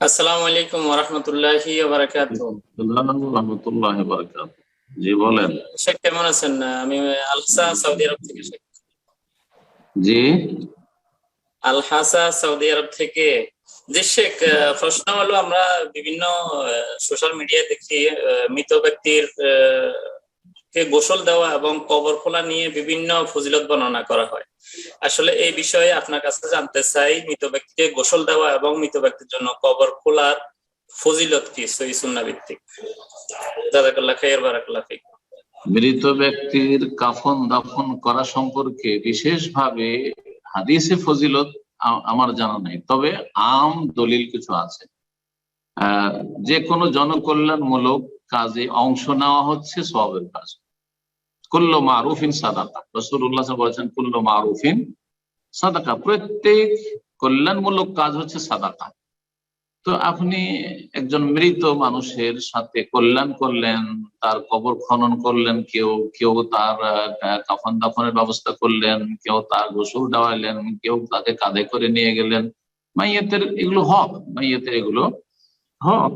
আসসালামু আলাইকুম ওয়া রাহমাতুল্লাহি ওয়া বারাকাতুহু। রহমতুল্লাহ বারাকাত। জি বলেন। শেখ কেমন আছেন? আমি আলহাসা সৌদি আরব থেকে। শেখ জি আলহাসা সৌদি আরব থেকে। যে শেখ, প্রশ্ন হলো, আমরা বিভিন্ন সোশ্যাল মিডিয়া দেখি মৃত ব্যক্তির কে গোসল দেওয়া এবং কবর খোলা নিয়ে বিভিন্ন ফজিলত বর্ণনা করা হয়। আসলে এই বিষয়ে আপনার কাছে জানতে চাই, মৃত ব্যক্তিকে গোসল দেওয়া এবং মৃত ব্যক্তির জন্য কবর খোলার ফজিলত কি সহিহ সুন্নাহ ভিত্তিক? জাযাকাল্লাহ খাইর, বারাকাল্লাহ ফিক। মৃত ব্যক্তির কাফন দাফন করা সম্পর্কে বিশেষভাবে হাদিসে ফজিলত আমার জানা নেই, তবে আম দলিল কিছু আছে। যে কোনো জনকল্যাণমূলক কাজে অংশ নেওয়া হচ্ছে সওয়াবের কাজ। কুল্লু মারুফিন সাদাকা, রাসূলুল্লাহ সাল্লাল্লাহু আলাইহি ওয়াসাল্লাম বলেছেন কুল্লু মারুফিন সাদাকা, প্রত্যেক কল্যাণমূলক কাজ হচ্ছে সাদাকা। তো আপনি একজন মৃত মানুষের সাথে কল্যাণ করলেন, তার কবর খনন করলেন, কেউ কেউ তার কাফন দাফনের ব্যবস্থা করলেন, কেউ তার গোসল দেওয়ালেন, কেউ তাকে কাঁধে করে নিয়ে গেলেন। মাইয়াতের এগুলো হক, মাইয়াতের এগুলো হক।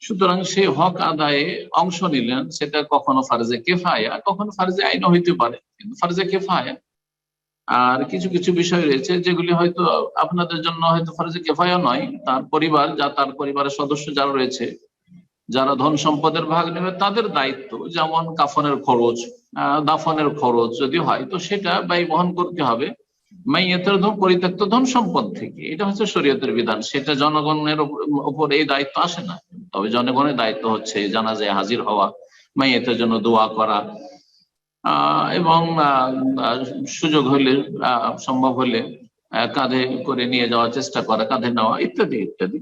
সুতরাং সেই হক আদায়ে অংশ নিলেন, সেটা কখনো ফারজে কেফায়া, কখনো ফারজে আইন হইতে পারে, কিন্তু ফারজে কেফায়া। আর কিছু কিছু বিষয় রয়েছে যেগুলি হয়তো আপনাদের জন্য হয়তো ফরজে কেফায়া নয়, তার পরিবার, তার পরিবারের সদস্য যারা রয়েছে, যারা ধন সম্পদের ভাগ নেবে, তাদের দায়িত্ব, যেমন কাফনের খরচ, দাফনের খরচ যদি হয় তো সেটা ব্যয় বহন করতে হবে মাইয়াতের পরিত্যক্ত ধন সম্পদ থেকে। এটা হচ্ছে শরীয়তের বিধান, সেটা জনগণের উপর এই দায়িত্ব আসে না। তবে জনগণের দায়িত্ব হচ্ছে জানাজায় হাজির হওয়া, মাইয়াতের জন্য দোয়া করা, এবং সুযোগ হলে, সম্ভব হলে কাঁধে করে নিয়ে যাওয়ার চেষ্টা করা, কাঁধে নেওয়া, ইত্যাদি ইত্যাদি।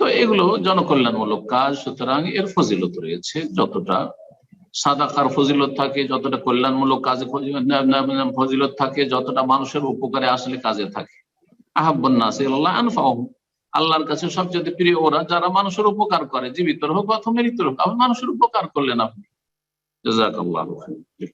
তো এগুলো জনকল্যাণমূলক কাজ, সুতরাং এর ফজিলত রয়েছে। যতটা সাদাকার ফজিলত থাকে, যতটা কল্যাণমূলক কাজে ফজিলত থাকে, যতটা মানুষের উপকারে আসলে কাজে থাকে। আহাব্বুন নাসি ইলাল্লাহ আনফাউহুম, আল্লাহর কাছে সবচেয়ে প্রিয় ওরা যারা মানুষের উপকার করে, জীবিত হোক অথবা মৃত হোক। আপনি মানুষের উপকার করলেন, আপনি জাযাকাল্লাহু খাইর।